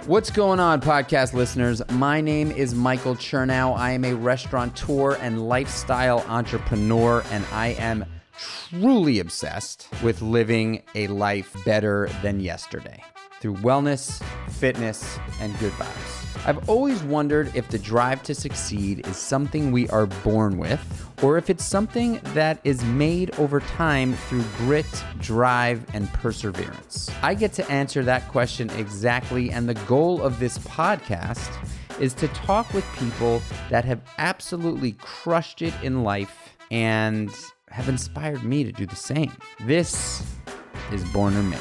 What's going on, podcast listeners? My name is Michael Chernow. I am a restaurateur and lifestyle entrepreneur, and I am truly obsessed with living a life better than yesterday through wellness, fitness, and good vibes. I've always wondered if the drive to succeed is something we are born with, or if it's something that is made over time through grit, drive, and perseverance. I get to answer that question exactly, and the goal of this podcast is to talk with people that have absolutely crushed it in life and have inspired me to do the same. This is Born or Made.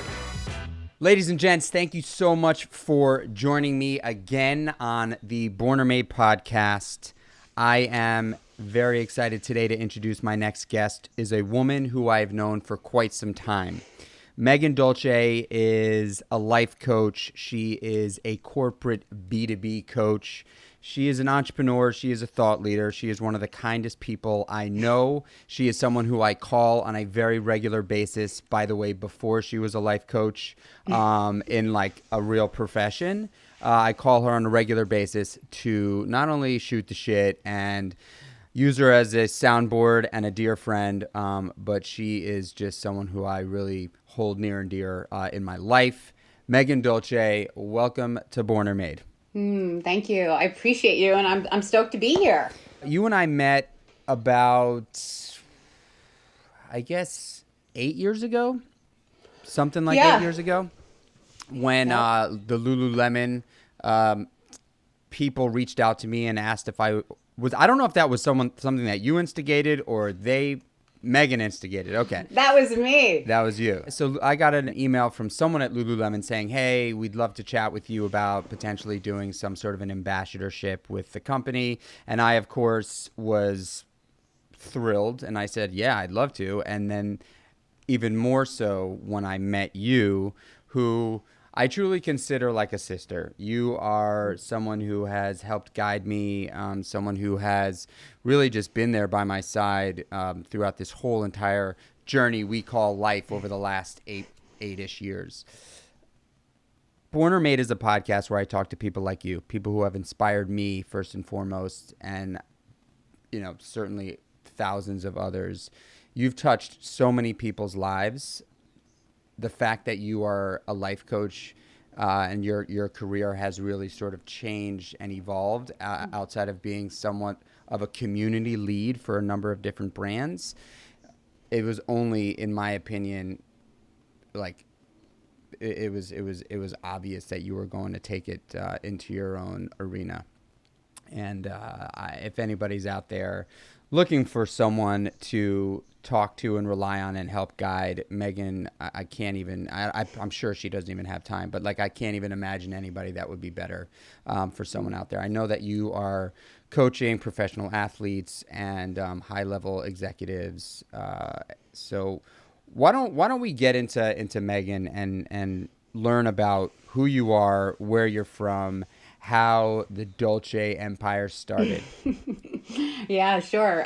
Ladies and gents, thank you so much for joining me again on the Born or Made podcast. I am very excited today to introduce my next guest is a woman who I've known for quite some time. Megan Dolce is a life coach. She is a corporate B2B coach. She is an entrepreneur. She is a thought leader. She is one of the kindest people I know. She is someone who I call on a very regular basis, by the way, before she was a life coach in like a real profession. I call her on a regular basis to not only shoot the shit and use her as a soundboard and a dear friend, but she is just someone who I really hold near and dear in my life. Megan Dolce, welcome to Born or Made. Thank you. I appreciate you, and I'm stoked to be here. You and I met about, I guess, 8 years ago, something like 8 years ago, when the Lululemon people reached out to me and asked if I was. I don't know if that was something that you instigated or Megan instigated. Okay. That was me. That was you. So I got an email from someone at Lululemon saying, hey, we'd love to chat with you about potentially doing some sort of an ambassadorship with the company. And I, of course, was thrilled. And I said, yeah, I'd love to. And then even more so when I met you, who I truly consider like a sister. You are someone who has helped guide me, someone who has really just been there by my side throughout this whole entire journey we call life over the last eight-ish years. Born or Made is a podcast where I talk to people like you, people who have inspired me first and foremost, and certainly thousands of others. You've touched so many people's lives. The fact that you are a life coach and your career has really sort of changed and evolved outside of being somewhat of a community lead for a number of different brands. It was only, in my opinion, like it was obvious that you were going to take it into your own arena. And if anybody's out there looking for someone to talk to and rely on and help guide, Megan, I can't even, I'm sure she doesn't even have time, but like I can't even imagine anybody that would be better for someone out there. I know that you are coaching professional athletes and high-level executives. So why don't we get into Megan and learn about who you are, where you're from, how the Dolce empire started. Yeah, sure.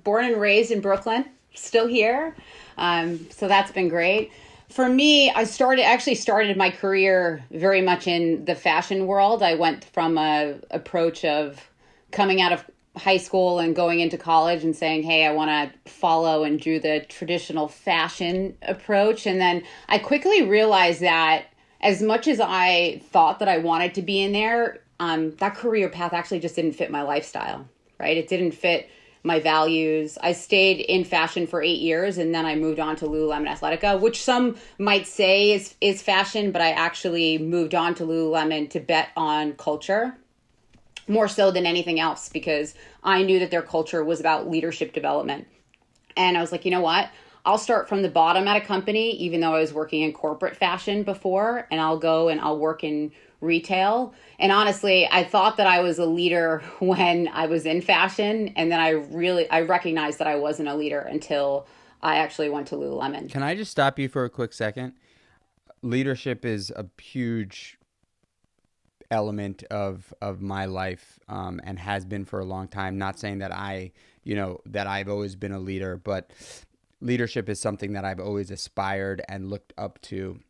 Born and raised in Brooklyn, still here. So that's been great. For me, I started my career very much in the fashion world. I went from a approach of coming out of high school and going into college and saying, hey, I want to follow and do the traditional fashion approach. And then I quickly realized that as much as I thought that I wanted to be in there, that career path actually just didn't fit my lifestyle, right? It didn't fit my values. I stayed in fashion for 8 years, and then I moved on to Lululemon Athletica, which some might say is fashion, but I actually moved on to Lululemon to bet on culture more so than anything else, because I knew that their culture was about leadership development. And I was like, you know what? I'll start from the bottom at a company, even though I was working in corporate fashion before, and I'll go and I'll work in retail. And honestly, I thought that I was a leader when I was in fashion. And then I recognized that I wasn't a leader until I actually went to Lululemon. Can I just stop you for a quick second? Leadership is a huge element of my life and has been for a long time. Not saying that that I've always been a leader, but leadership is something that I've always aspired and looked up to.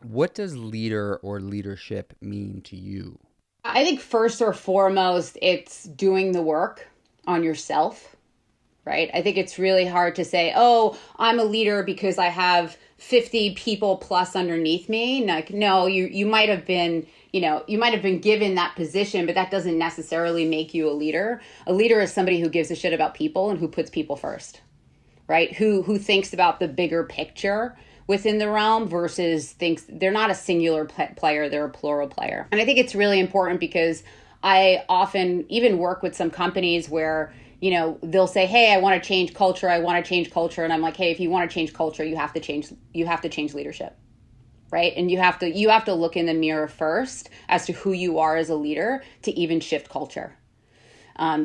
What does leader or leadership mean to you? I think first or foremost, it's doing the work on yourself, right? I think it's really hard to say, oh, I'm a leader because I have 50 people plus underneath me. Like, no, you might have been, you might have been given that position, but that doesn't necessarily make you a leader. A leader is somebody who gives a shit about people and who puts people first, right? Who thinks about the bigger picture within the realm versus thinks they're not a singular player, they're a plural player. And I think it's really important because I often even work with some companies where, they'll say, hey, I want to change culture. I want to change culture. And I'm like, hey, if you want to change culture, you have to change leadership. Right. And you have to look in the mirror first as to who you are as a leader to even shift culture.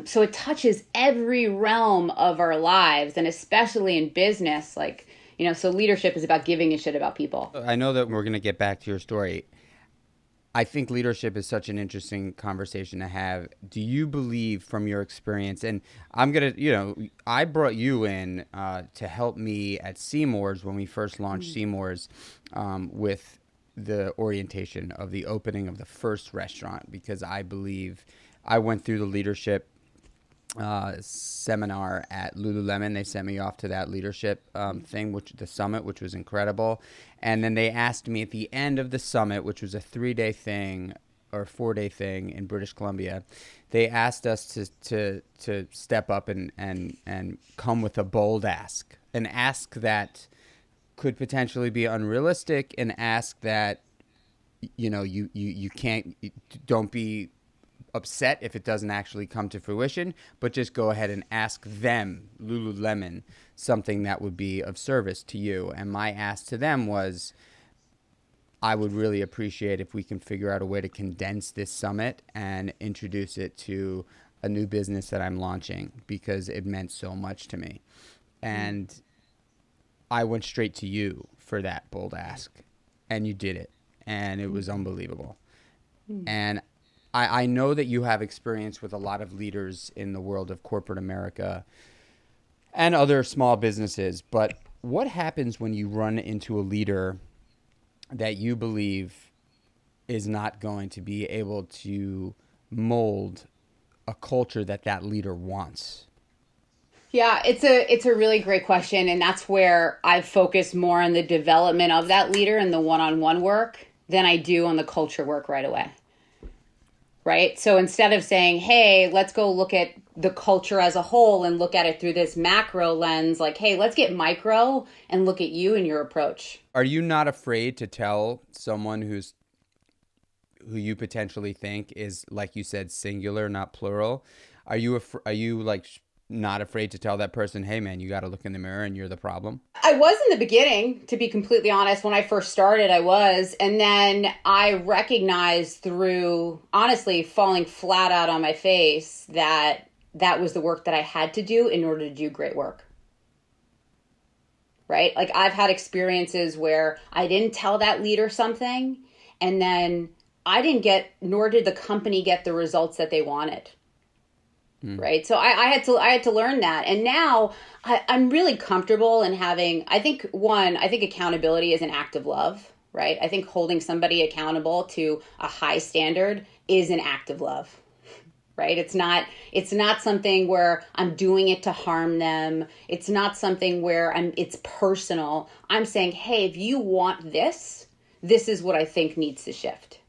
So it touches every realm of our lives, and especially in business, so leadership is about giving a shit about people. I know that we're going to get back to your story. I think leadership is such an interesting conversation to have. Do you believe from your experience, and I'm going to, I brought you in to help me at Seymour's when we first launched Seymour's with the orientation of the opening of the first restaurant, because I believe I went through the leadership seminar at Lululemon. They sent me off to that leadership thing, the summit, which was incredible. And then they asked me at the end of the summit, which was a 3-day thing or 4-day thing in British Columbia, they asked us to step up and come with a bold ask, an ask that could potentially be unrealistic, an ask that you can't, don't be upset if it doesn't actually come to fruition, but just go ahead and ask them, Lululemon, something that would be of service to you. And my ask to them was, I would really appreciate if we can figure out a way to condense this summit and introduce it to a new business that I'm launching, because it meant so much to me. And I went straight to you for that bold ask, and you did it, and it was unbelievable. And I know that you have experience with a lot of leaders in the world of corporate America and other small businesses, but what happens when you run into a leader that you believe is not going to be able to mold a culture that leader wants? Yeah, it's a really great question, and that's where I focus more on the development of that leader and the one-on-one work than I do on the culture work right away. Right? So instead of saying, hey, let's go look at the culture as a whole and look at it through this macro lens, like, hey, let's get micro and look at you and your approach. Are you not afraid to tell someone who you potentially think is, like you said, singular, not plural? Are you not afraid to tell that person, hey man, you got to look in the mirror and you're the problem? I was in the beginning, to be completely honest. When I first started, I was. And then I recognized through, honestly, falling flat out on my face that was the work that I had to do in order to do great work. Right? Like, I've had experiences where I didn't tell that leader something, and then nor did the company get the results that they wanted. Right. So I had to learn that. And now I'm really comfortable in having, I think accountability is an act of love, right? I think holding somebody accountable to a high standard is an act of love, right? It's not something where I'm doing it to harm them. It's not something where it's personal. I'm saying, hey, if you want this is what I think needs to shift.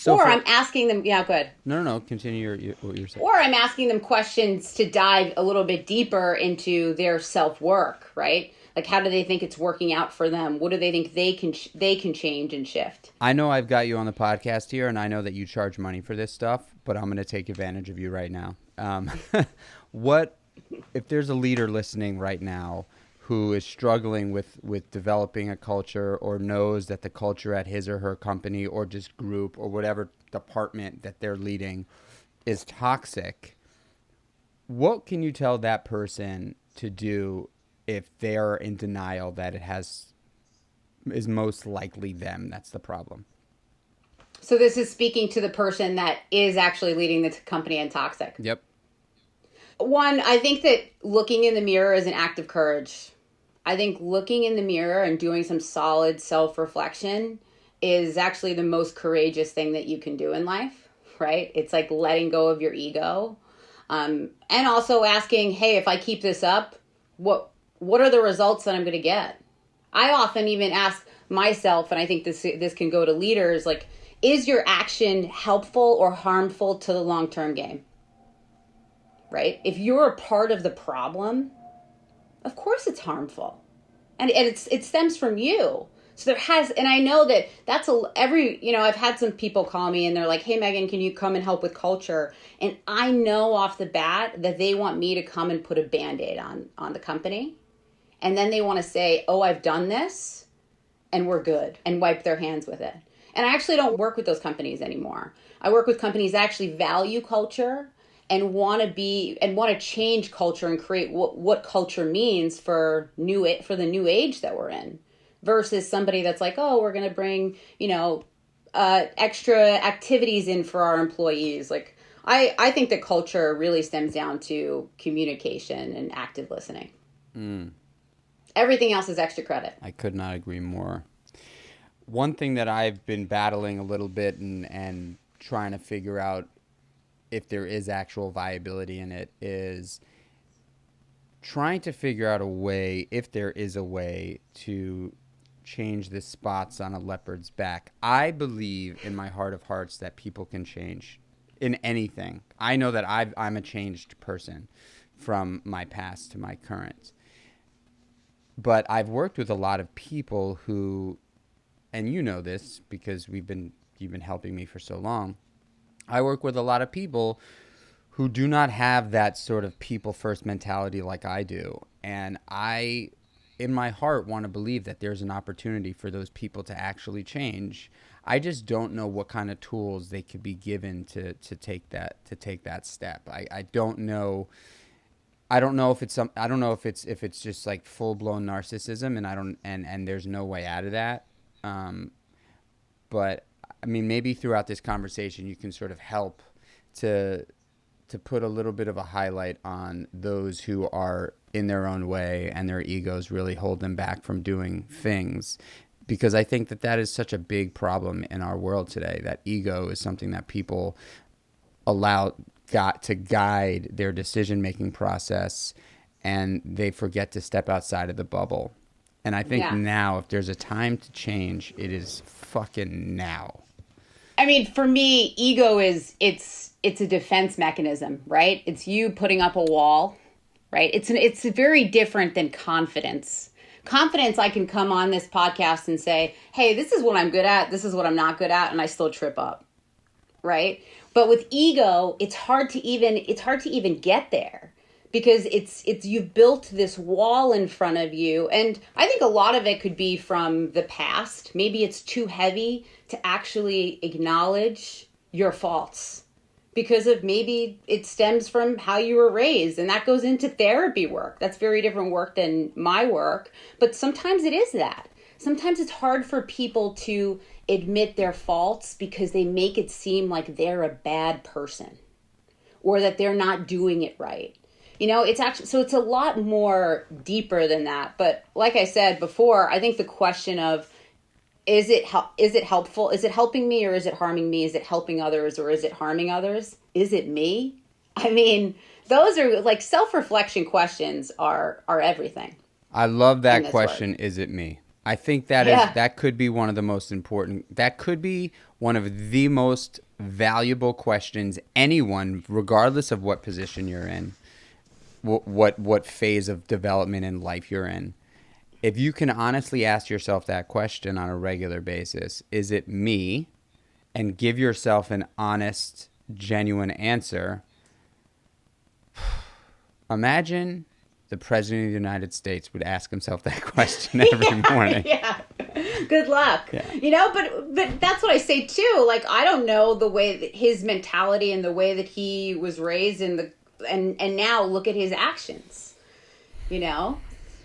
I'm asking them, yeah, go ahead. No, continue what you're saying. Or I'm asking them questions to dive a little bit deeper into their self-work, right? Like, how do they think it's working out for them? What do they think they can change and shift? I know I've got you on the podcast here, and I know that you charge money for this stuff, but I'm going to take advantage of you right now. What if there's a leader listening right now who is struggling with developing a culture, or knows that the culture at his or her company or just group or whatever department that they're leading is toxic? What can you tell that person to do if they are in denial that is most likely them that's the problem? So this is speaking to the person that is actually leading the company and toxic. Yep. One, I think that looking in the mirror is an act of courage. I think looking in the mirror and doing some solid self-reflection is actually the most courageous thing that you can do in life, right? It's like letting go of your ego. And also asking, hey, if I keep this up, what are the results that I'm going to get? I often even ask myself, and I think this can go to leaders, like, is your action helpful or harmful to the long-term game? Right? If you're a part of the problem, of course it's harmful. And it stems from you. So and I know I've had some people call me and they're like, hey, Megan, can you come and help with culture? And I know off the bat that they want me to come and put a Band-Aid on the company. And then they want to say, oh, I've done this and we're good, and wipe their hands with it. And I actually don't work with those companies anymore. I work with companies that actually value culture and want to change culture and create what culture means for the new age that we're in, versus somebody that's like, oh, we're going to bring, extra activities in for our employees. Like, I think that culture really stems down to communication and active listening. Everything else is extra credit. I could not agree more. One thing that I've been battling a little bit and trying to figure out if there is actual viability in it is trying to figure out a way, if there is a way, to change the spots on a leopard's back. I believe in my heart of hearts that people can change in anything. I know that I'm a changed person from my past to my current. But I've worked with a lot of people who, and you know this because you've been helping me for so long. I work with a lot of people who do not have that sort of people first mentality like I do. And I, in my heart, want to believe that there's an opportunity for those people to actually change. I just don't know what kind of tools they could be given to take that step. I don't know. I don't know if it's just like full blown narcissism, and there's no way out of that. But I mean, maybe throughout this conversation, you can sort of help to put a little bit of a highlight on those who are in their own way and their egos really hold them back from doing things. Because I think that is such a big problem in our world today, that ego is something that people got to guide their decision-making process, and they forget to step outside of the bubble. And I think now, if there's a time to change, it is fucking now. I mean, for me, ego it's a defense mechanism, right? It's you putting up a wall, right? It's very different than confidence. Confidence, I can come on this podcast and say, hey, this is what I'm good at, this is what I'm not good at, and I still trip up, right? But with ego, it's hard to even get there, because it's you've built this wall in front of you. And I think a lot of it could be from the past. Maybe it's too heavy to actually acknowledge your faults, because of maybe it stems from how you were raised, and that goes into therapy work. That's very different work than my work, but sometimes it is that. Sometimes it's hard for people to admit their faults because they make it seem like they're a bad person or that they're not doing it right. It's actually, so it's a lot more deeper than that. But like I said before, I think the question of, is it helpful? Is it helping me, or is it harming me? Is it helping others, or is it harming others? Is it me? I mean, those are like self-reflection questions are everything. I love that question. Is it me? I think that could be one of the most important. That could be one of the most valuable questions anyone, regardless of what position you're in, what phase of development in life you're in. If you can honestly ask yourself that question on a regular basis, is it me? And give yourself an honest, genuine answer. Imagine the President of the United States would ask himself that question every morning. Yeah. Good luck. Yeah. But that's what I say too. Like, I don't know the way that his mentality and the way that he was raised and now look at his actions.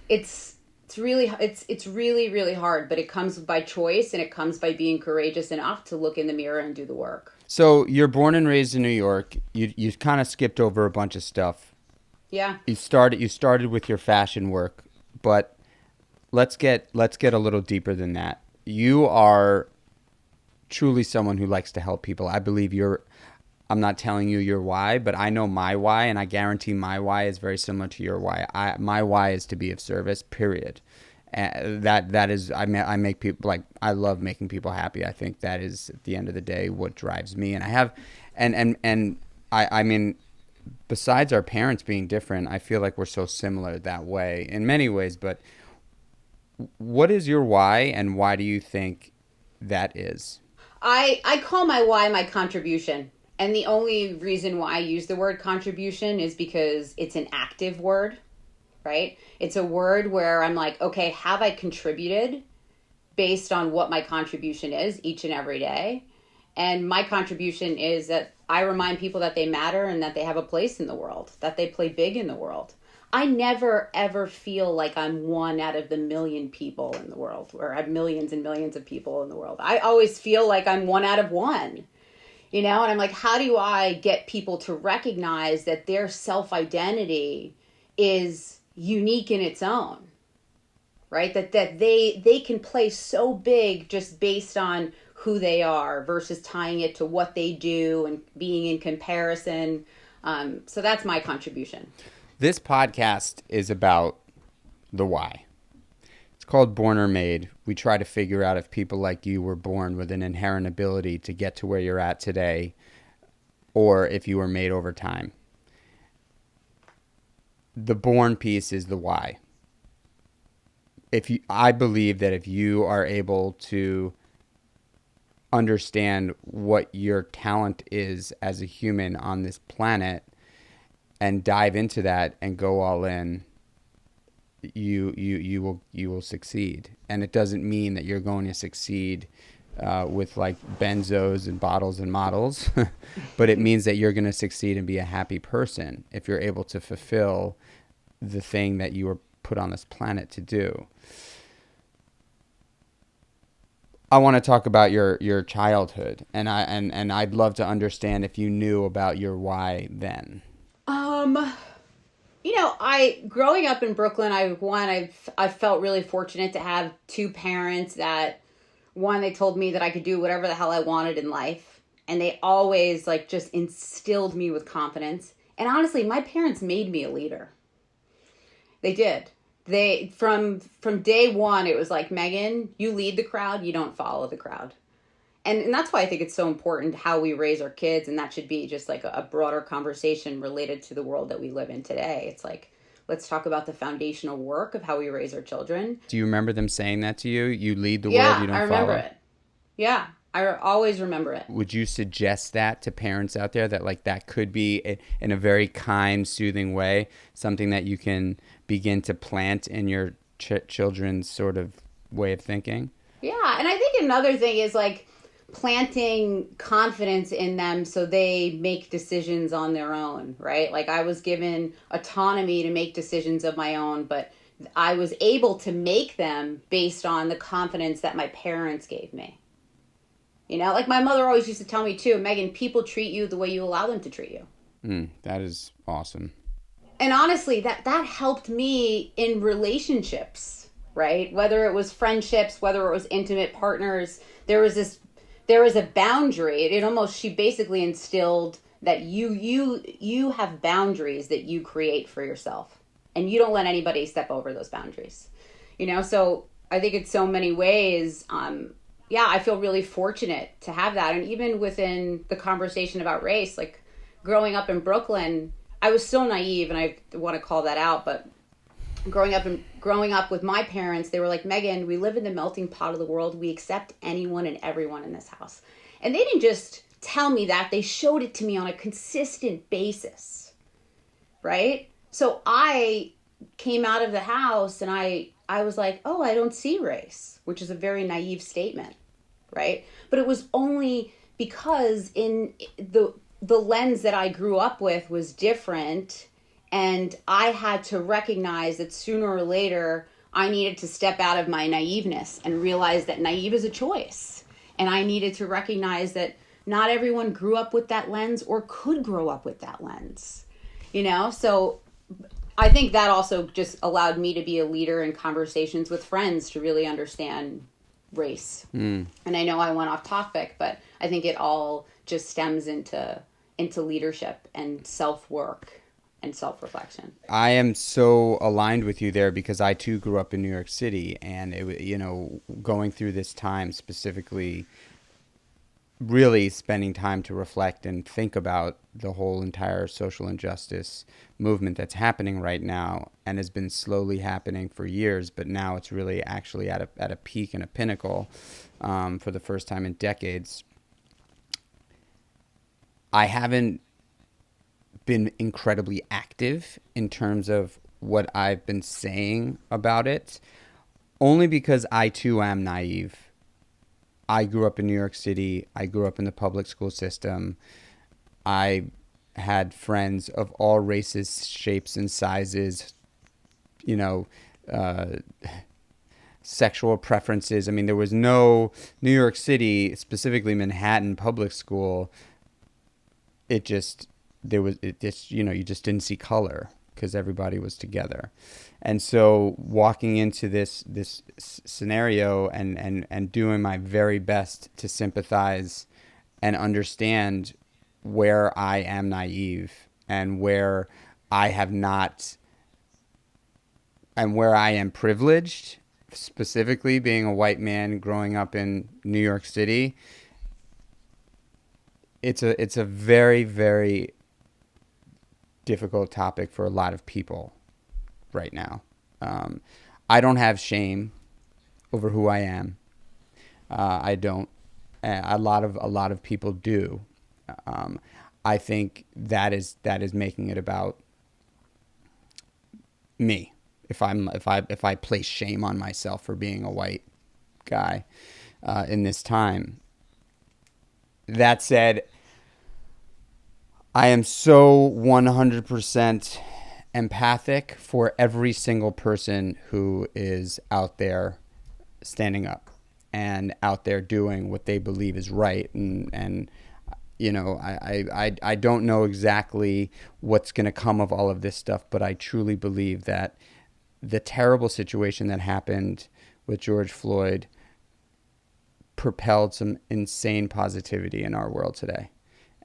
It's really, really hard, but it comes by choice, and it comes by being courageous enough to look in the mirror and do the work. So you're born and raised in New York. You kind of skipped over a bunch of stuff. Yeah. You started with your fashion work, but let's get a little deeper than that. You are truly someone who likes to help people. I believe I'm not telling you your why, but I know my why, and I guarantee my why is very similar to your why. My why is to be of service, period. That is, I make people, like, I love making people happy. I think that is, at the end of the day, what drives me. And I have, I mean, besides our parents being different, I feel like we're so similar that way in many ways. But what is your why, and why do you think that is? I call my why my contribution. And the only reason why I use the word contribution is because it's an active word, right? It's a word where I'm like, okay, have I contributed based on what my contribution is each and every day? And my contribution is that I remind people that they matter and that they have a place in the world, that they play big in the world. I never, ever feel like I'm one out of the million people in the world, or I have millions and millions of people in the world. I always feel like I'm one out of one, you know? And I'm like, how do I get people to recognize that their self-identity is unique in its own, right? That they can play so big just based on who they are versus tying it to what they do and being in comparison. So that's my contribution. This podcast is about the why. It's called Born or Made. We try to figure out if people like you were born with an inherent ability to get to where you're at today, or if you were made over time. The born piece is the why. I believe that if you are able to understand what your talent is as a human on this planet and dive into that and go all in, you will succeed. And it doesn't mean that you're going to succeed with like benzos and bottles and models, but it means that you're going to succeed and be a happy person if you're able to fulfill the thing that you were put on this planet to do. I want to talk about your childhood, and I'd love to understand if you knew about your why then. You know, growing up in Brooklyn, I felt really fortunate to have two parents that, one, they told me that I could do whatever the hell I wanted in life, and they always like just instilled me with confidence. And honestly, my parents made me a leader. They did. They from day one, it was like, Megan, you lead the crowd, you don't follow the crowd. And that's why I think it's so important how we raise our kids. And that should be just like a broader conversation related to the world that we live in today. It's like, let's talk about the foundational work of how we raise our children. Do you remember them saying that to you? You lead the world, you don't follow? Yeah, I remember it. Yeah, I always remember it. Would you suggest that to parents out there, that like that could be, in a very kind, soothing way, something that you can begin to plant in your children's sort of way of thinking? Yeah, and I think another thing is like planting confidence in them so they make decisions on their own, right? Like I was given autonomy to make decisions of my own, but I was able to make them based on the confidence that my parents gave me. You know, like my mother always used to tell me too, Megan, people treat you the way you allow them to treat you. That is awesome. And honestly, that helped me in relationships, right? Whether it was friendships, whether it was intimate partners, there was a boundary. She basically instilled that you have boundaries that you create for yourself, and you don't let anybody step over those boundaries. You know, so I think in so many ways, I feel really fortunate to have that. And even within the conversation about race, like growing up in Brooklyn, I was so naive, and I want to call that out, but growing up with my parents, they were like, Megan, we live in the melting pot of the world. We accept anyone and everyone in this house. And they didn't just tell me that, they showed it to me on a consistent basis, right? So I came out of the house and I was like, oh, I don't see race, which is a very naive statement, right? But it was only because in the lens that I grew up with was different, and I had to recognize that sooner or later I needed to step out of my naiveness and realize that naive is a choice. And I needed to recognize that not everyone grew up with that lens or could grow up with that lens, you know? So I think that also just allowed me to be a leader in conversations with friends to really understand race. And I know I went off topic, but I think it all just stems into leadership and self-work and self-reflection. I am so aligned with you there because I too grew up in New York City, and going through this time specifically, really spending time to reflect and think about the whole entire social injustice movement that's happening right now and has been slowly happening for years, but now it's really actually at a peak and a pinnacle for the first time in decades. I haven't been incredibly active in terms of what I've been saying about it, only because I too am naive. I grew up in New York City. I grew up in the public school system. I had friends of all races, shapes, and sizes, sexual preferences. I mean, there was no New York City, specifically Manhattan public school. You just didn't see color because everybody was together. And so walking into this scenario and doing my very best to sympathize and understand where I am naive and where I have not, and where I am privileged, specifically being a white man growing up in New York City, it's a very, very difficult topic for a lot of people right now. I don't have shame over who I am. I don't. A lot of people do. I think that is making it about me. If I place shame on myself for being a white guy in this time. That said, I am so 100% empathic for every single person who is out there standing up and out there doing what they believe is right. And I don't know exactly what's going to come of all of this stuff, but I truly believe that the terrible situation that happened with George Floyd propelled some insane positivity in our world today.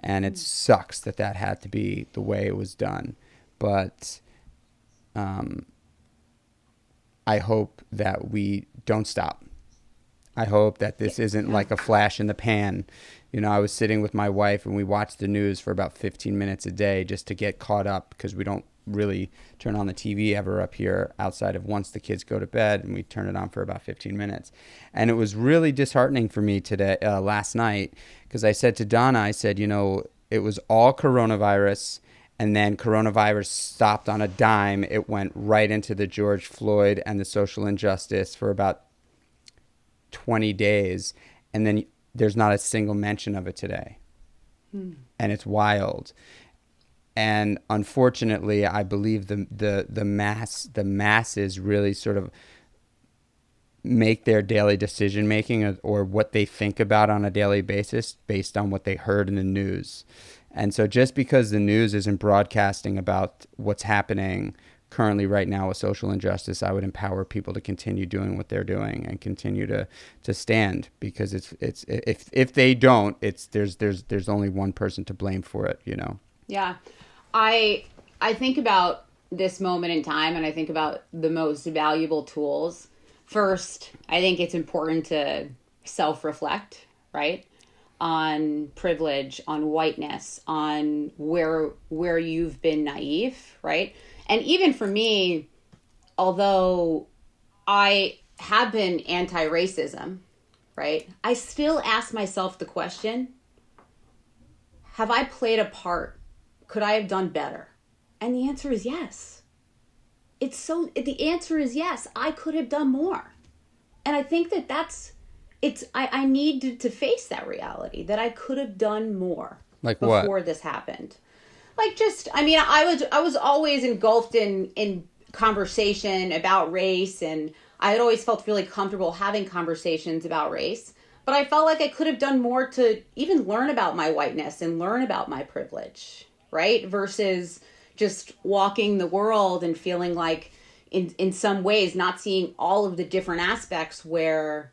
And it sucks that had to be the way it was done. But I hope that we don't stop. I hope that this isn't like a flash in the pan. I was sitting with my wife and we watched the news for about 15 minutes a day just to get caught up because we don't really turn on the TV ever up here outside of once the kids go to bed, and we turn it on for about 15 minutes. And it was really disheartening for me last night, because I said to Donna, I said, it was all coronavirus, and then coronavirus stopped on a dime. It went right into the George Floyd and the social injustice for about 20 days. And then there's not a single mention of it today. And it's wild. And unfortunately, I believe the masses really sort of make their daily decision making or what they think about on a daily basis based on what they heard in the news. And so just because the news isn't broadcasting about what's happening currently right now with social injustice, I would empower people to continue doing what they're doing and continue to stand, because it's if they don't, there's only one person to blame for it, Yeah. I think about this moment in time, and I think about the most valuable tools. First, I think it's important to self-reflect, right? On privilege, on whiteness, on where you've been naive, right? And even for me, although I have been anti-racism, right? I still ask myself the question, have I played a part? Could I have done better? And the answer is yes. The answer is yes. I could have done more. And I think I need to face that reality, that I could have done more before this happened. I was always engulfed in conversation about race, and I had always felt really comfortable having conversations about race. But I felt like I could have done more to even learn about my whiteness and learn about my privilege, right? Versus just walking the world and feeling like in some ways not seeing all of the different aspects where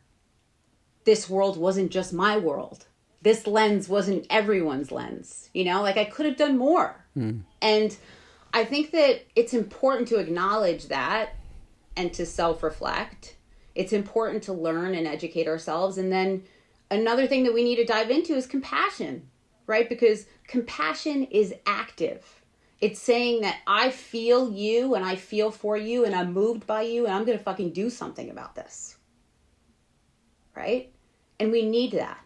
this world wasn't just my world. This lens wasn't everyone's lens. Like I could have done more. And I think that it's important to acknowledge that and to self-reflect. It's important to learn and educate ourselves. And then another thing that we need to dive into is compassion, right? Because compassion is active. It's saying that I feel you and I feel for you and I'm moved by you and I'm going to fucking do something about this. Right? And we need that.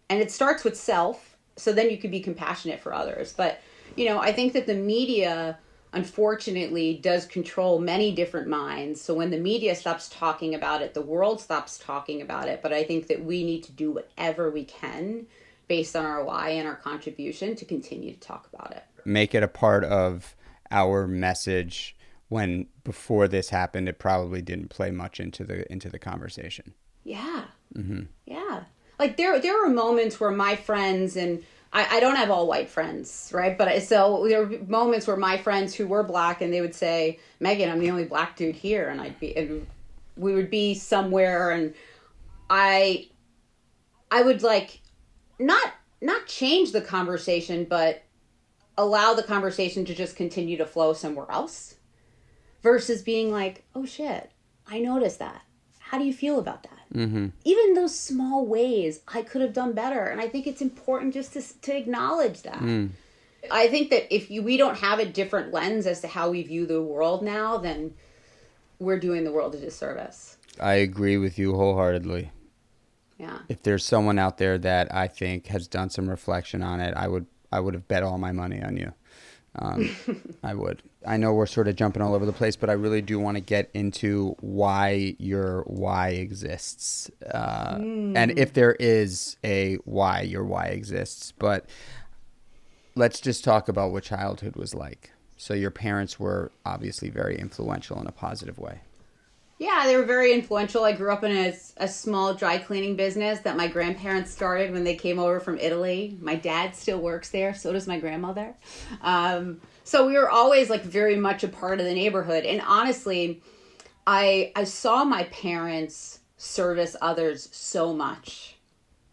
And it starts with self, so then you can be compassionate for others. But, I think that the media, unfortunately, does control many different minds. So when the media stops talking about it, the world stops talking about it. But I think that we need to do whatever we can based on our why and our contribution to continue to talk about it. Make it a part of our message when before this happened, it probably didn't play much into the conversation. Yeah. Mm-hmm. Yeah. Like there were moments where my friends, and I don't have all white friends, right? But so there were moments where my friends who were black and they would say, Megan, I'm the only black dude here. And we would be somewhere and I would like not change the conversation, but allow the conversation to just continue to flow somewhere else versus being like, oh shit, I noticed that. How do you feel about that? Mm-hmm. Even those small ways I could have done better. And I think it's important just to acknowledge that. I think that if we don't have a different lens as to how we view the world now, then we're doing the world a disservice. I agree with you wholeheartedly. Yeah. If there's someone out there that I think has done some reflection on it, I would have bet all my money on you. I would. I know we're sort of jumping all over the place, but I really do want to get into why your why exists. And if there is a why your why exists. But let's just talk about what childhood was like. So your parents were obviously very influential in a positive way. Yeah, they were very influential. I grew up in a small dry cleaning business that my grandparents started when they came over from Italy. My dad still works there. So does my grandmother. So we were always like very much a part of the neighborhood. And honestly, I saw my parents service others so much,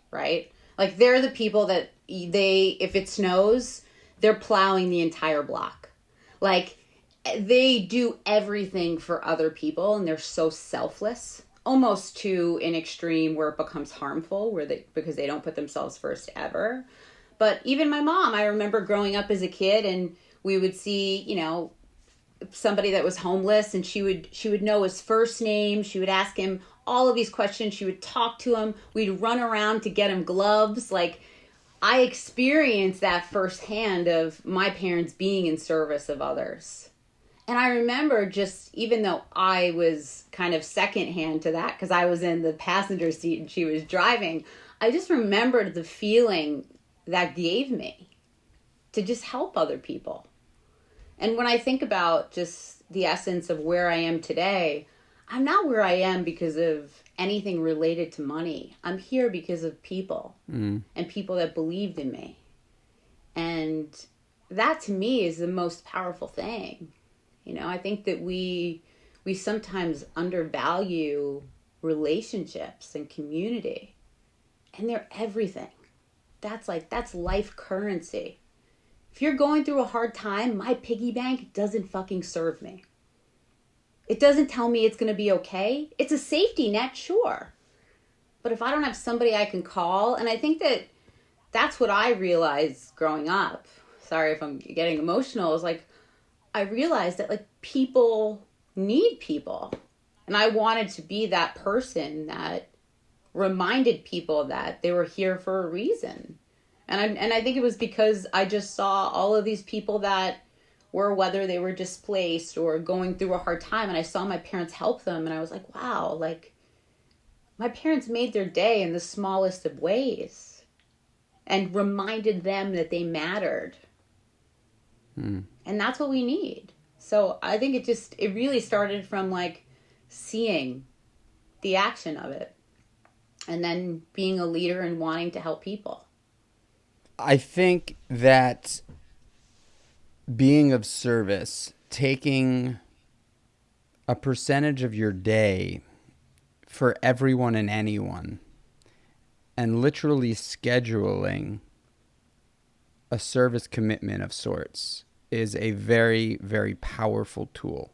right? Like they're the people that if it snows, they're plowing the entire block. Like they do everything for other people and they're so selfless, almost to an extreme where it becomes harmful, because they don't put themselves first ever. But even my mom, I remember growing up as a kid and we would see, somebody that was homeless and she would know his first name. She would ask him all of these questions. She would talk to him. We'd run around to get him gloves. Like I experienced that firsthand of my parents being in service of others. And I remember just, even though I was kind of secondhand to that, because I was in the passenger seat and she was driving, I just remembered the feeling that gave me to just help other people. And when I think about just the essence of where I am today, I'm not where I am because of anything related to money. I'm here because of people and people that believed in me. And that to me is the most powerful thing. I think that we sometimes undervalue relationships and community, and they're everything. That's life currency. If you're going through a hard time, my piggy bank doesn't fucking serve me. It doesn't tell me it's going to be okay. It's a safety net, sure. But if I don't have somebody I can call, and I think that that's what I realized growing up. Sorry if I'm getting emotional. Is like, I realized that like people need people. And I wanted to be that person that reminded people that they were here for a reason. And I think it was because I just saw all of these people that were, whether they were displaced or going through a hard time, and I saw my parents help them, and I was like, wow, like my parents made their day in the smallest of ways and reminded them that they mattered. And that's what we need. So I think it really started from like seeing the action of it and then being a leader and wanting to help people. I think that being of service, taking a percentage of your day for everyone and anyone, and literally scheduling a service commitment of sorts is a very, very powerful tool.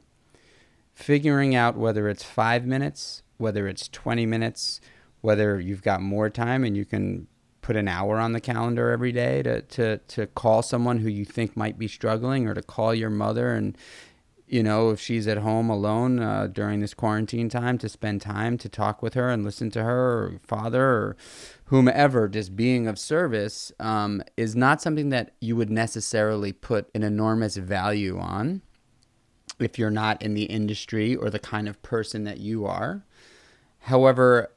Figuring out whether it's 5 minutes, whether it's 20 minutes, whether you've got more time and you can put an hour on the calendar every day to call someone who you think might be struggling, or to call your mother and, if she's at home alone during this quarantine time, to spend time to talk with her and listen to her, or father, or whomever. Just being of service is not something that you would necessarily put an enormous value on if you're not in the industry or the kind of person that you are. However,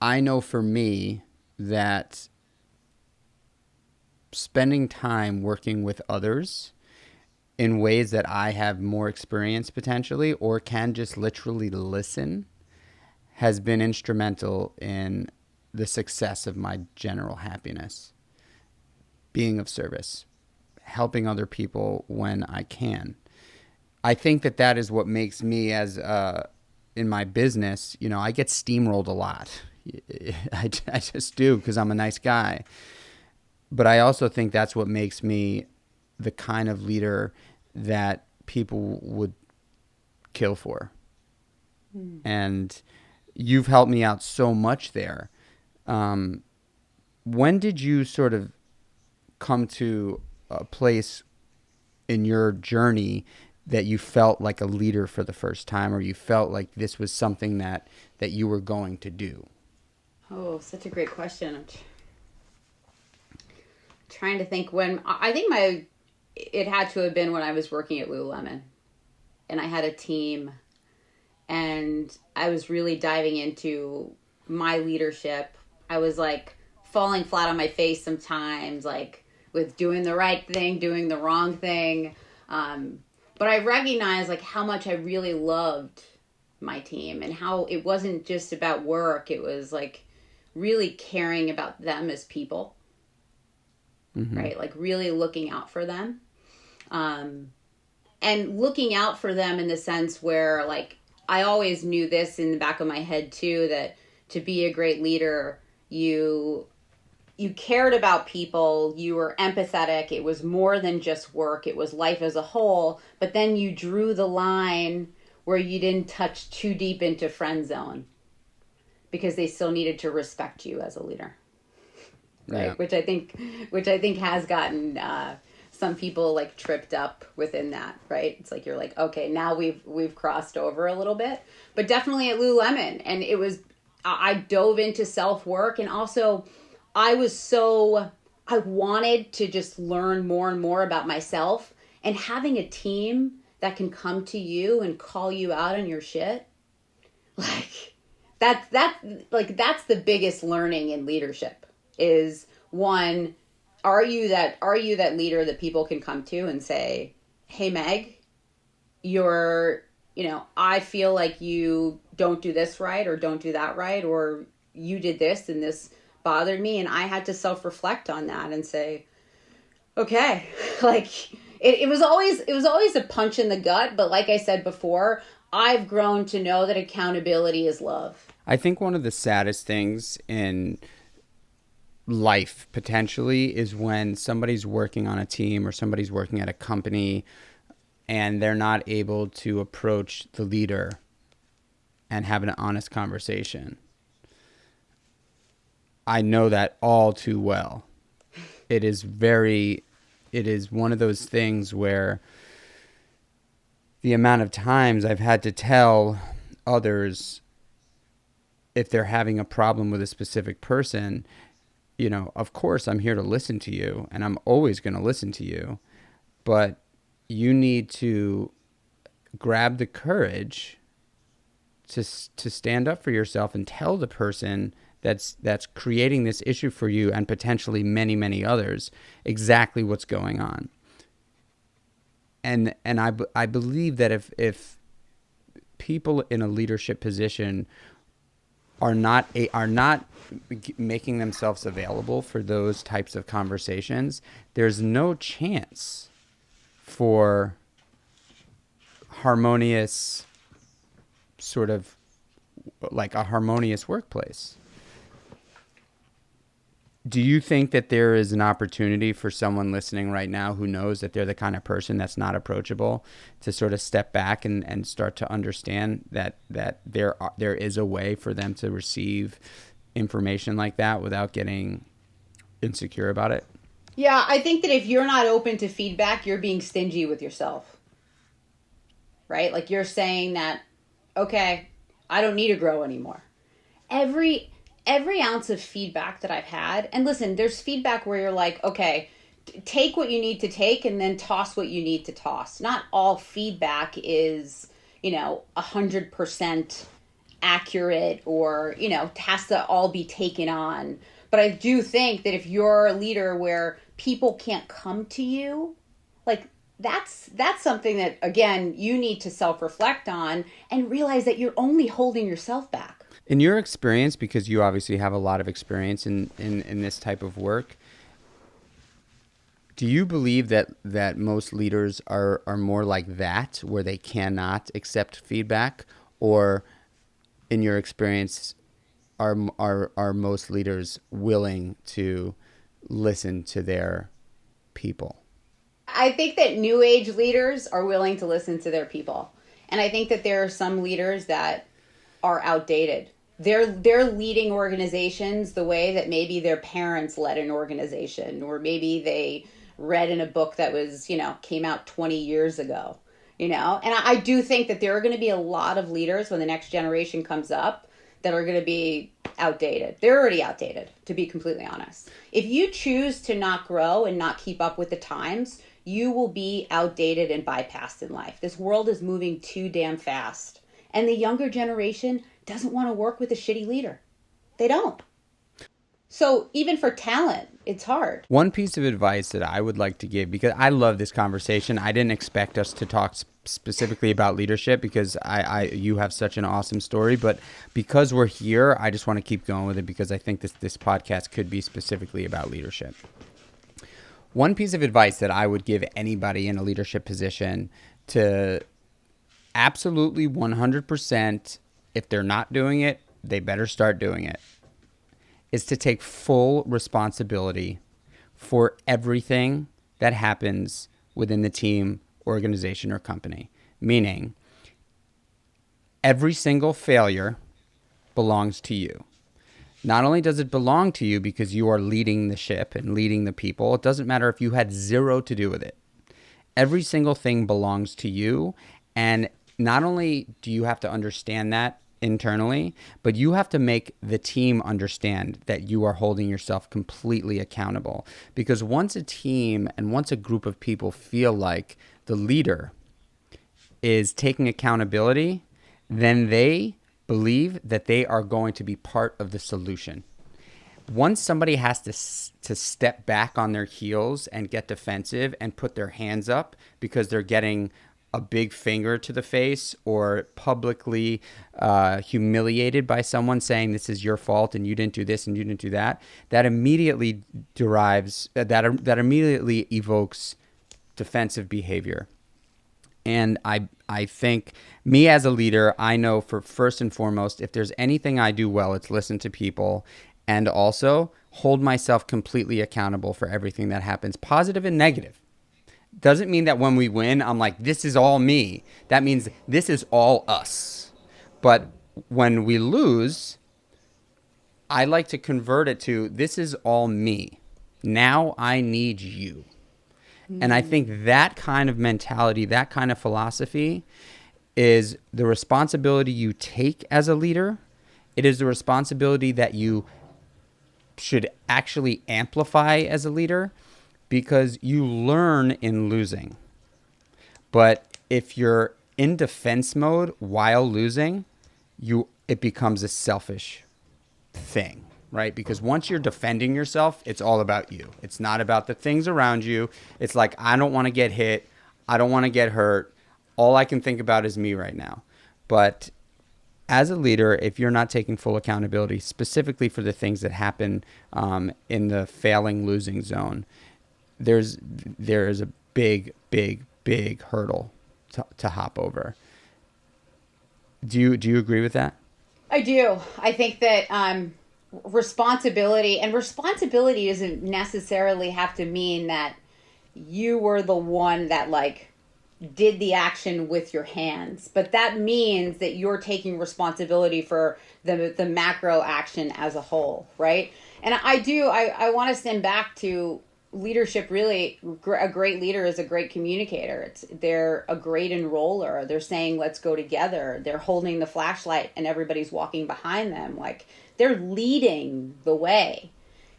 I know for me that spending time working with others in ways that I have more experience potentially, or can just literally listen, has been instrumental in the success of my general happiness. Being of service, helping other people when I can. I think that is what makes me, as in my business, I get steamrolled a lot. I just do, because I'm a nice guy. But I also think that's what makes me the kind of leader that people would kill for. And you've helped me out so much there. When did you sort of come to a place in your journey that you felt like a leader for the first time, or you felt like this was something that you were going to do? Oh, such a great question. I'm trying to think when. I think it had to have been when I was working at Lululemon, and I had a team, and I was really diving into my leadership. I was like falling flat on my face sometimes, like with doing the right thing, doing the wrong thing. But I recognized like how much I really loved my team, and how it wasn't just about work. It was like really caring about them as people, right? Like really looking out for them. And looking out for them in the sense where, like, I always knew this in the back of my head too, that to be a great leader, you cared about people, you were empathetic. It was more than just work. It was life as a whole. But then you drew the line where you didn't touch too deep into friend zone, because they still needed to respect you as a leader. Right. Yeah. Which I think has gotten, some people like tripped up within that, right? It's like, you're like, okay, now we've crossed over a little bit, but definitely at Lululemon. And I dove into self-work, and also I wanted to just learn more and more about myself, and having a team that can come to you and call you out on your shit. Like that's the biggest learning in leadership is, one, are you that leader that people can come to and say, hey, Meg, I feel like you don't do this right, or don't do that right, or you did this and this bothered me. And I had to self-reflect on that and say, okay, like it was always a punch in the gut. But like I said before, I've grown to know that accountability is love. I think one of the saddest things in life potentially is when somebody's working on a team or somebody's working at a company and they're not able to approach the leader and have an honest conversation. I know that all too well. It is one of those things where the amount of times I've had to tell others, if they're having a problem with a specific person, of course I'm here to listen to you, and I'm always going to listen to you, but you need to grab the courage to stand up for yourself and tell the person that's creating this issue for you, and potentially many, many others, exactly what's going on. And I believe that if people in a leadership position are not making themselves available for those types of conversations, there's no chance for harmonious, sort of like a harmonious workplace. Do you think that there is an opportunity for someone listening right now who knows that they're the kind of person that's not approachable to sort of step back and start to understand that there is a way for them to receive information like that without getting insecure about it? Yeah, I think that if you're not open to feedback, you're being stingy with yourself, right? Like you're saying that, okay, I don't need to grow anymore. Every every ounce of feedback that I've had, and listen, there's feedback where you're like, okay, take what you need to take and then toss what you need to toss. Not all feedback is, 100% accurate or, has to all be taken on. But I do think that if you're a leader where people can't come to you, like that's something that again you need to self-reflect on and realize that you're only holding yourself back. In your experience, because you obviously have a lot of experience in this type of work, do you believe that most leaders are more like that, where they cannot accept feedback? Or in your experience, are most leaders willing to listen to their people? I think that new age leaders are willing to listen to their people. And I think that there are some leaders that are outdated. They're leading organizations the way that maybe their parents led an organization, or maybe they read in a book that was, came out 20 years ago, And I do think that there are going to be a lot of leaders when the next generation comes up that are going to be outdated. They're already outdated, to be completely honest. If you choose to not grow and not keep up with the times, you will be outdated and bypassed in life. This world is moving too damn fast. And the younger generation doesn't want to work with a shitty leader. They don't. So even for talent, it's hard. One piece of advice that I would like to give, because I love this conversation. I didn't expect us to talk specifically about leadership because you have such an awesome story. But because we're here, I just want to keep going with it because I think this podcast could be specifically about leadership. One piece of advice that I would give anybody in a leadership position to absolutely 100%, if they're not doing it, they better start doing it, is to take full responsibility for everything that happens within the team, organization, or company. Meaning, every single failure belongs to you. Not only does it belong to you because you are leading the ship and leading the people, it doesn't matter if you had zero to do with it. Every single thing belongs to you. And not only do you have to understand that internally, but you have to make the team understand that you are holding yourself completely accountable. Because once a team and once a group of people feel like the leader is taking accountability, then they believe that they are going to be part of the solution. Once somebody has to step back on their heels and get defensive and put their hands up because they're getting a big finger to the face or publicly humiliated by someone saying this is your fault and you didn't do this and you didn't do that, that immediately immediately evokes defensive behavior. And I think me as a leader, I know for first and foremost, if there's anything I do well, it's listen to people and also hold myself completely accountable for everything that happens, positive and negative. Doesn't mean that when we win, I'm like, this is all me. That means this is all us. But when we lose, I like to convert it to this is all me. Now I need you. And I think that kind of mentality, that kind of philosophy is the responsibility you take as a leader. It is the responsibility that you should actually amplify as a leader because you learn in losing. But if you're in defense mode while losing, it becomes a selfish thing. Right? Because once you're defending yourself, it's all about you. It's not about the things around you. It's like, I don't want to get hit. I don't want to get hurt. All I can think about is me right now. But as a leader, if you're not taking full accountability, specifically for the things that happen in the failing, losing zone, there is a big, big, big hurdle to hop over. Do you agree with that? I do. I think that responsibility, and responsibility doesn't necessarily have to mean that you were the one that like did the action with your hands, but that means that you're taking responsibility for the macro action as a whole, right? And I want to send back to leadership. Really, a great leader is a great communicator. They're a great enroller. They're saying let's go together. They're holding the flashlight and everybody's walking behind them. Like, they're leading the way,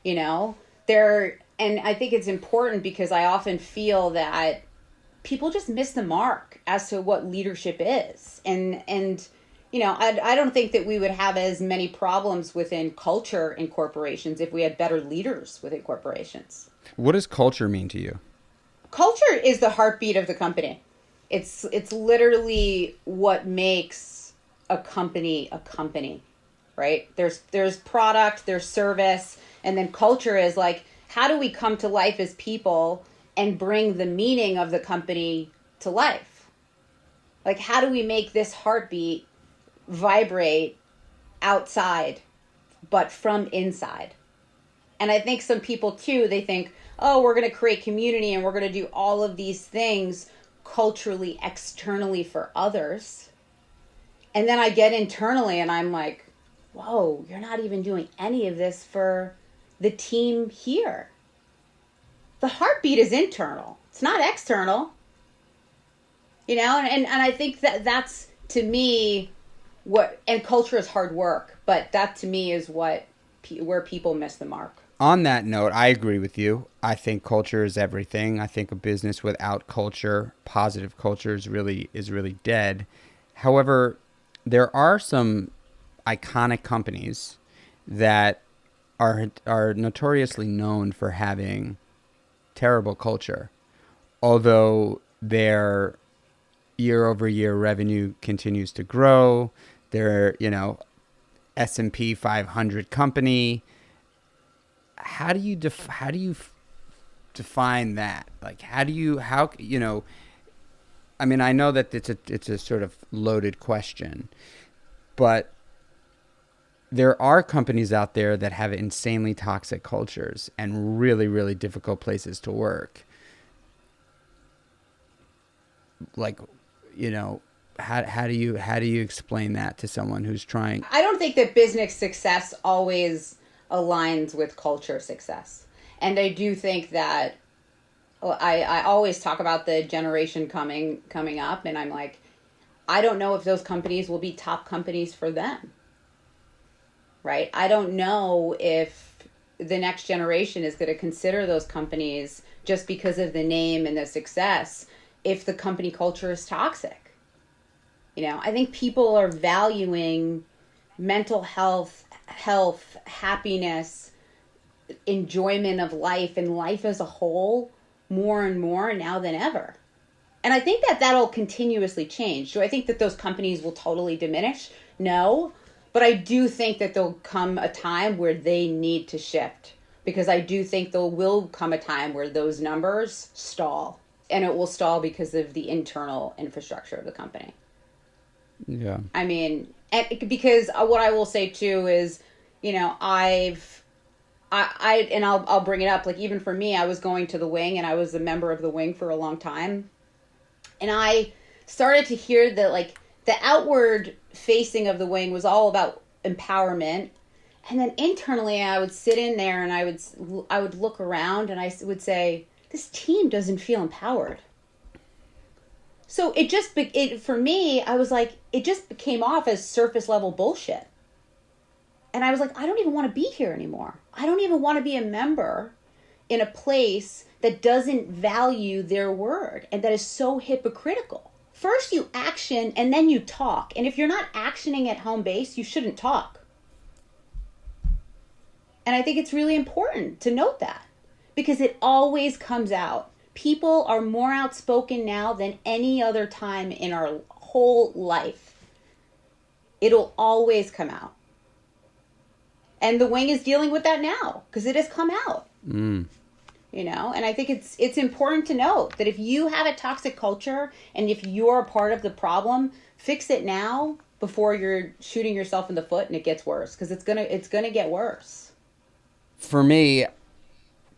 you know. And I think it's important because I often feel that people just miss the mark as to what leadership is. And you know, I don't think that we would have as many problems within culture in corporations if we had better leaders within corporations. What does culture mean to you? Culture is the heartbeat of the company. It's literally what makes a company, right? There's product, there's service, and then culture is like, how do we come to life as people and bring the meaning of the company to life? Like, how do we make this heartbeat vibrate outside, but from inside? And I think some people too, they think, oh, we're going to create community and we're going to do all of these things culturally, externally for others. And then I get internally and I'm like, whoa, you're not even doing any of this for the team here. The heartbeat is internal. It's not external. You know, and I think that's, to me, and culture is hard work, but that to me is where people miss the mark. On that note, I agree with you. I think culture is everything. I think a business without culture, positive culture, is really dead. However, there are some iconic companies that are notoriously known for having terrible culture, although their year-over-year revenue continues to grow. They're, S&P 500 company. How do you define that? Like, I mean, I know that it's a sort of loaded question, but there are companies out there that have insanely toxic cultures and really, really difficult places to work. Like, how do you explain that to someone who's trying? I don't think that business success always aligns with culture success. And I do think that I always talk about the generation coming up, and I'm like, I don't know if those companies will be top companies for them. Right? I don't know if the next generation is going to consider those companies just because of the name and the success if the company culture is toxic. I think people are valuing mental health, happiness, enjoyment of life, and life as a whole more and more now than ever. And I think that that'll continuously change. Do I think that those companies will totally diminish? No. But I do think that there'll come a time where they need to shift, because I do think there will come a time where those numbers stall, and it will stall because of the internal infrastructure of the company. Yeah. I mean, because what I will say too is, I'll bring it up. Like, even for me, I was going to the wing, and I was a member of the wing for a long time, and I started to hear that, like, the outward facing of the wing was all about empowerment. And then internally, I would sit in there and I would look around and I would say, this team doesn't feel empowered. So for me, I was like, it just came off as surface level bullshit. And I was like, I don't even want to be here anymore. I don't even want to be a member in a place that doesn't value their word and that is so hypocritical. First you action and then you talk. And if you're not actioning at home base, you shouldn't talk. And I think it's really important to note that, because it always comes out. People are more outspoken now than any other time in our whole life. It'll always come out. And the wing is dealing with that now because it has come out. And I think it's important to note that if you have a toxic culture and if you're a part of the problem, fix it now before you're shooting yourself in the foot and it gets worse, because it's gonna get worse. For me,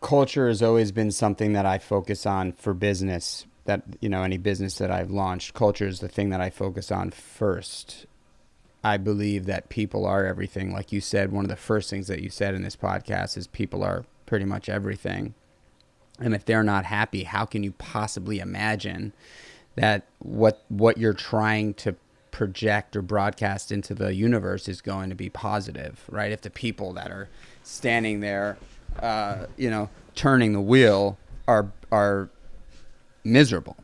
culture has always been something that I focus on for business. That, any business that I've launched, culture is the thing that I focus on first. I believe that people are everything. Like you said, one of the first things that you said in this podcast is people are pretty much everything. And if they're not happy, how can you possibly imagine that what you're trying to project or broadcast into the universe is going to be positive, right? If the people that are standing there, turning the wheel are miserable.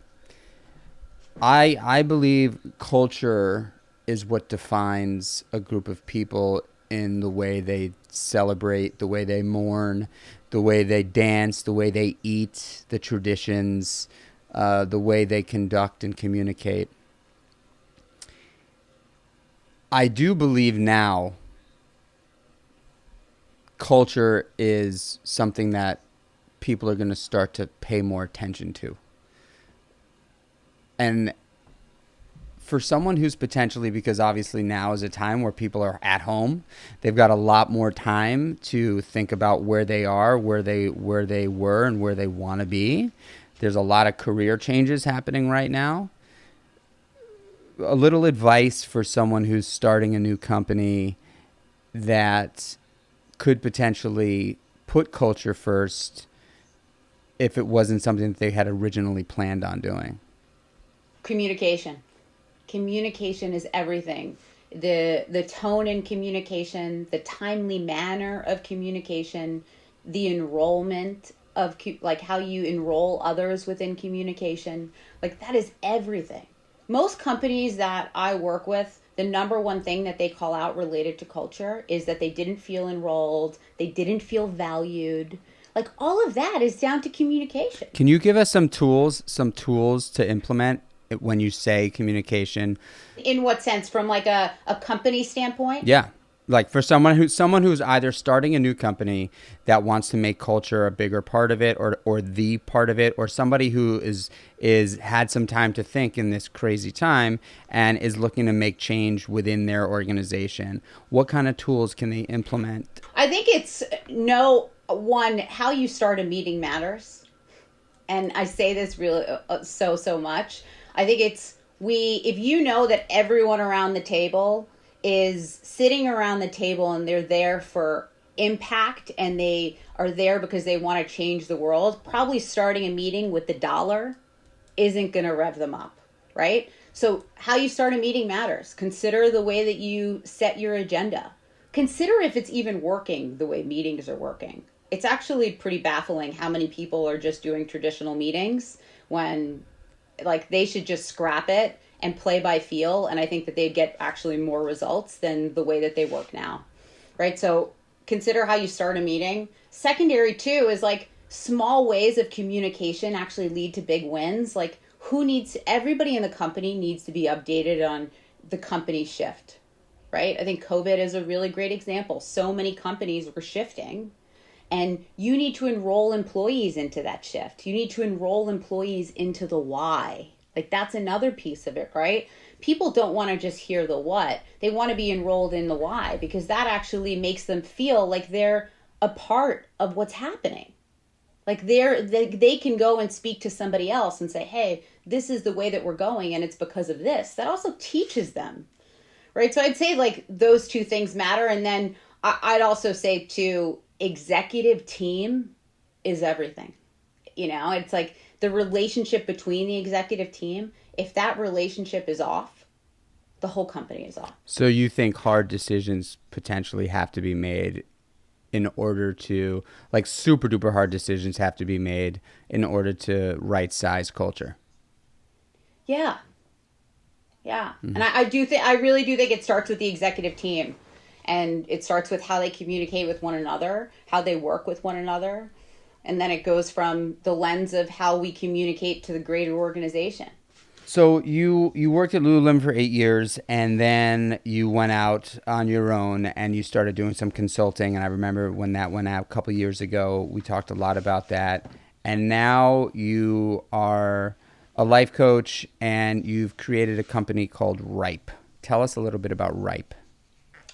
I believe culture is what defines a group of people in the way they celebrate, the way they mourn, the way they dance, the way they eat, the traditions, the way they conduct and communicate. I do believe now culture is something that people are going to start to pay more attention to. And for someone who's potentially, because obviously now is a time where people are at home, they've got a lot more time to think about where they are, where they were, and where they want to be. There's a lot of career changes happening right now. A little advice for someone who's starting a new company that could potentially put culture first if it wasn't something that they had originally planned on doing. Communication is everything. The tone in communication, the timely manner of communication, the enrollment of like how you enroll others within communication, like that is everything. Most companies that I work with, the number one thing that they call out related to culture is that they didn't feel enrolled, they didn't feel valued. Like all of that is down to communication. Can you give us some tools to implement when you say communication? In what sense? From like a company standpoint? Yeah. Like for someone who's either starting a new company that wants to make culture a bigger part of it or the part of it, or somebody who is had some time to think in this crazy time and is looking to make change within their organization. What kind of tools can they implement? I think it's how you start a meeting matters. And I say this really so much. I think if you know that everyone around the table is sitting around the table and they're there for impact and they are there because they want to change the world, probably starting a meeting with the dollar isn't going to rev them up, right? So how you start a meeting matters. Consider the way that you set your agenda. Consider if it's even working the way meetings are working. It's actually pretty baffling how many people are just doing traditional meetings when like they should just scrap it and play by feel. And I think that they'd get actually more results than the way that they work now, right? So consider how you start a meeting. Secondary too is like small ways of communication actually lead to big wins. Like everybody in the company needs to be updated on the company shift, right? I think COVID is a really great example. So many companies were shifting. And you need to enroll employees into that shift. You need to enroll employees into the why. Like that's another piece of it, right? People don't want to just hear the what. They want to be enrolled in the why because that actually makes them feel like they're a part of what's happening. Like they can go and speak to somebody else and say, hey, this is the way that we're going and it's because of this. That also teaches them, right? So I'd say like those two things matter. And then I'd also say too, executive team is everything. It's like the relationship between the executive team. If that relationship is off, the whole company is off. So you think hard decisions potentially have to be made in order to, like super duper hard decisions have to be made in order to right size culture? Yeah. Mm-hmm. And I really do think it starts with the executive team. And it starts with how they communicate with one another, how they work with one another. And then it goes from the lens of how we communicate to the greater organization. So you worked at Lululemon for 8 years, and then you went out on your own and you started doing some consulting. And I remember when that went out a couple of years ago, we talked a lot about that. And now you are a life coach and you've created a company called Ripe. Tell us a little bit about Ripe.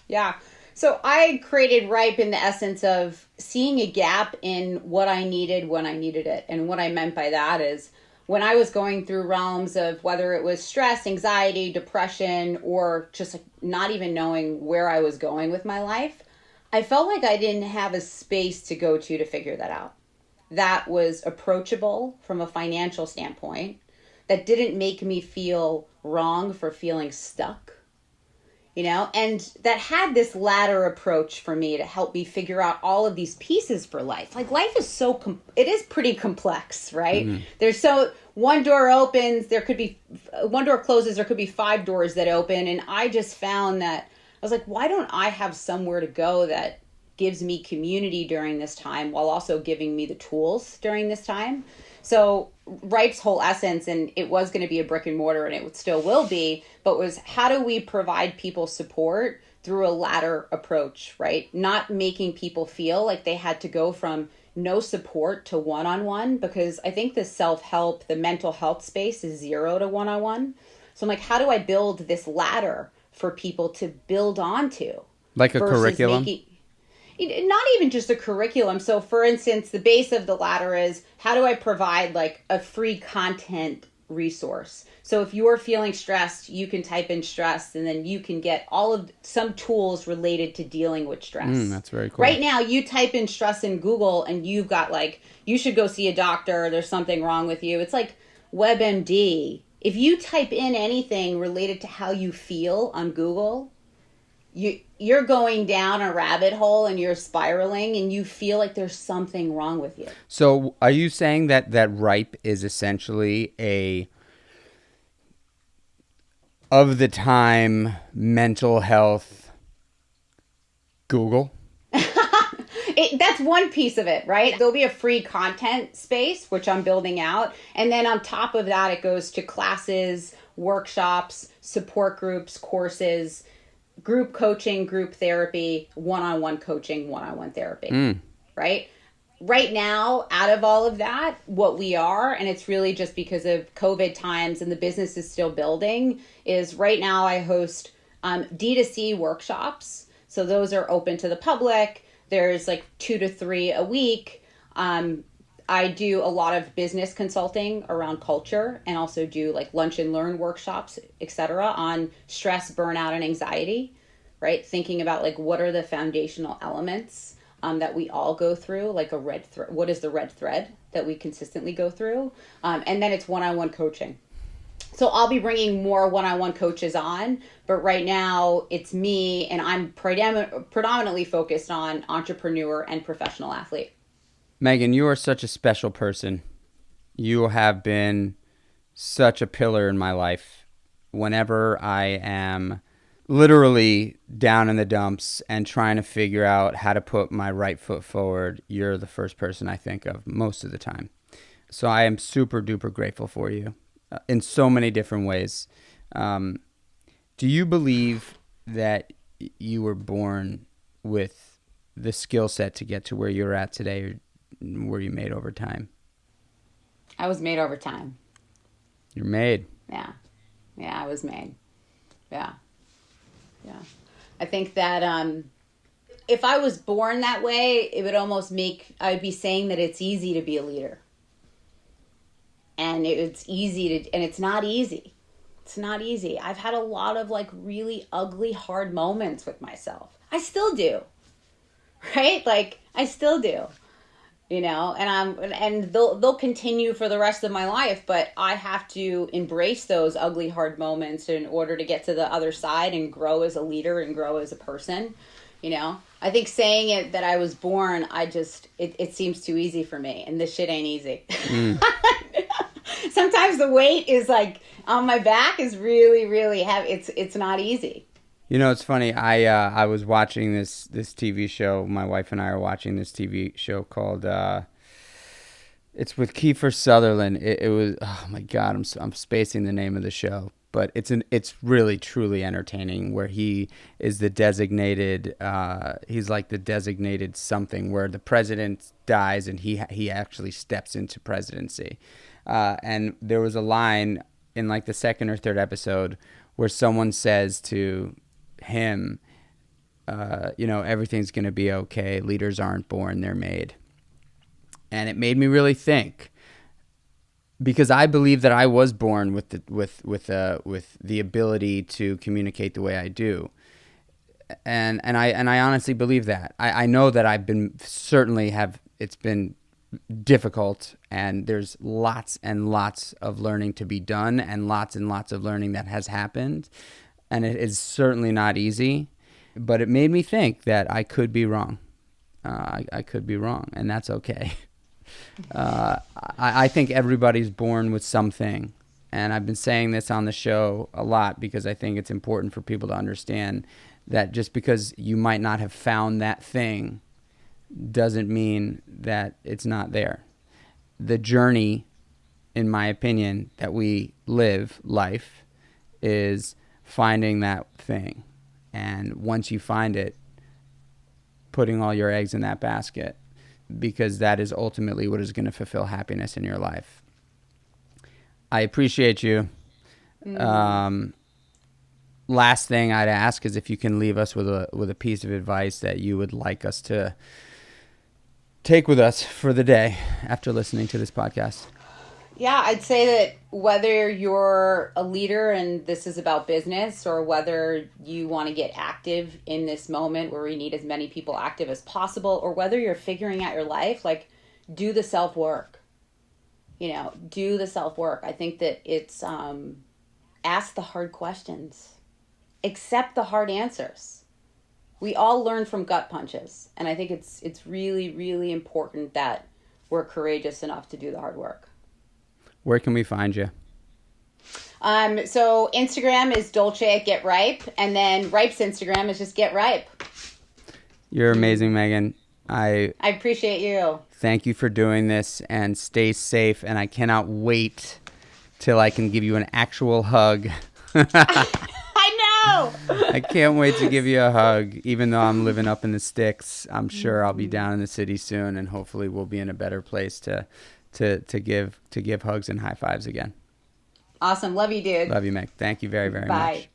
Yeah. So I created Ripe in the essence of seeing a gap in what I needed when I needed it. And what I meant by that is when I was going through realms of whether it was stress, anxiety, depression, or just like not even knowing where I was going with my life, I felt like I didn't have a space to go to figure that out. That was approachable from a financial standpoint, that didn't make me feel wrong for feeling stuck, and that had this ladder approach for me to help me figure out all of these pieces for life. Like life is it is pretty complex, right? One door opens, one door closes, there could be 5 doors that open. And I just found that I was like, why don't I have somewhere to go that gives me community during this time while also giving me the tools during this time? So Ripe's whole essence, and it was going to be a brick and mortar and it still will be, but was how do we provide people support through a ladder approach, right? Not making people feel like they had to go from no support to one-on-one, because I think the self-help, the mental health space is 0 to one-on-one. So I'm like, how do I build this ladder for people to build onto? Like a curriculum? Not even just a curriculum. So for instance, the base of the ladder is how do I provide like a free content resource? So if you're feeling stressed, you can type in stress and then you can get some tools related to dealing with stress. That's very cool. Right now you type in stress in Google and you've got like, you should go see a doctor. There's something wrong with you. It's like WebMD. If you type in anything related to how you feel on Google, you're going down a rabbit hole and you're spiraling and you feel like there's something wrong with you. So are you saying that Ripe is essentially a of the time mental health Google? That's one piece of it, right? There'll be a free content space, which I'm building out. And then on top of that, it goes to classes, workshops, support groups, courses, group coaching, group therapy, one-on-one coaching, one-on-one therapy, right? Right now, out of all of that, what we are, and it's really just because of COVID times and the business is still building, is right now I host D2C workshops. So those are open to the public. There's like 2 to 3 a week. I do a lot of business consulting around culture and also do like lunch and learn workshops, etc., on stress, burnout, and anxiety, right? Thinking about like what are the foundational elements that we all go through, like a red thread. What is the red thread that we consistently go through? And then it's one-on-one coaching. So I'll be bringing more one-on-one coaches on, but right now it's me and I'm predominantly focused on entrepreneur and professional athlete. Megan, you are such a special person. You have been such a pillar in my life. Whenever I am literally down in the dumps and trying to figure out how to put my right foot forward, you're the first person I think of most of the time. So I am super duper grateful for you in so many different ways. Do you believe that you were born with the skill set to get to where you're at today, or were you made over time? I was made over time. You're made. Yeah, I was made. Yeah. I think that if I was born that way, it would almost I'd be saying that it's easy to be a leader. And it's not easy. It's not easy. I've had a lot of like really ugly, hard moments with myself. I still do. Right? Like I still do. And they'll continue for the rest of my life, but I have to embrace those ugly, hard moments in order to get to the other side and grow as a leader and grow as a person. I think saying it that I was born, it seems too easy for me, and this shit ain't easy. Sometimes the weight is like on my back is really, really heavy. It's not easy. It's funny. I was watching this TV show. My wife and I are watching this TV show called it's with Kiefer Sutherland. It was, oh my God, I'm spacing the name of the show, but it's really truly entertaining. Where he is the designated he's like the designated something where the president dies and he actually steps into presidency. And there was a line in like the second or third episode where someone says to him, everything's going to be okay. Leaders aren't born, they're made. And it made me really think, because I believe that I was born with the ability to communicate the way I do. And I honestly believe that. I know that it's been difficult, and there's lots and lots of learning to be done, and lots of learning that has happened. And it is certainly not easy, but it made me think that I could be wrong. I could be wrong, and that's okay. I think everybody's born with something. And I've been saying this on the show a lot because I think it's important for people to understand that just because you might not have found that thing doesn't mean that it's not there. The journey, in my opinion, that we live life is finding that thing. And once you find it, putting all your eggs in that basket, because that is ultimately what is going to fulfill happiness in your life. I appreciate you. Last thing I'd ask is if you can leave us with a piece of advice that you would like us to take with us for the day after listening to this podcast. Yeah, I'd say that whether you're a leader and this is about business, or whether you want to get active in this moment where we need as many people active as possible, or whether you're figuring out your life, like, do the self-work. Do the self-work. I think that it's ask the hard questions. Accept the hard answers. We all learn from gut punches. And I think it's really, really important that we're courageous enough to do the hard work. Where can we find you? So Instagram is Dolce at Get Ripe. And then Ripe's Instagram is just Get Ripe. You're amazing, Megan. I appreciate you. Thank you for doing this, and stay safe. And I cannot wait till I can give you an actual hug. I know. I can't wait to give you a hug. Even though I'm living up in the sticks, I'm sure I'll be down in the city soon, and hopefully we'll be in a better place to give hugs and high fives again. Awesome. Love you, dude. Love you, Meg. Thank you very, very much. Bye.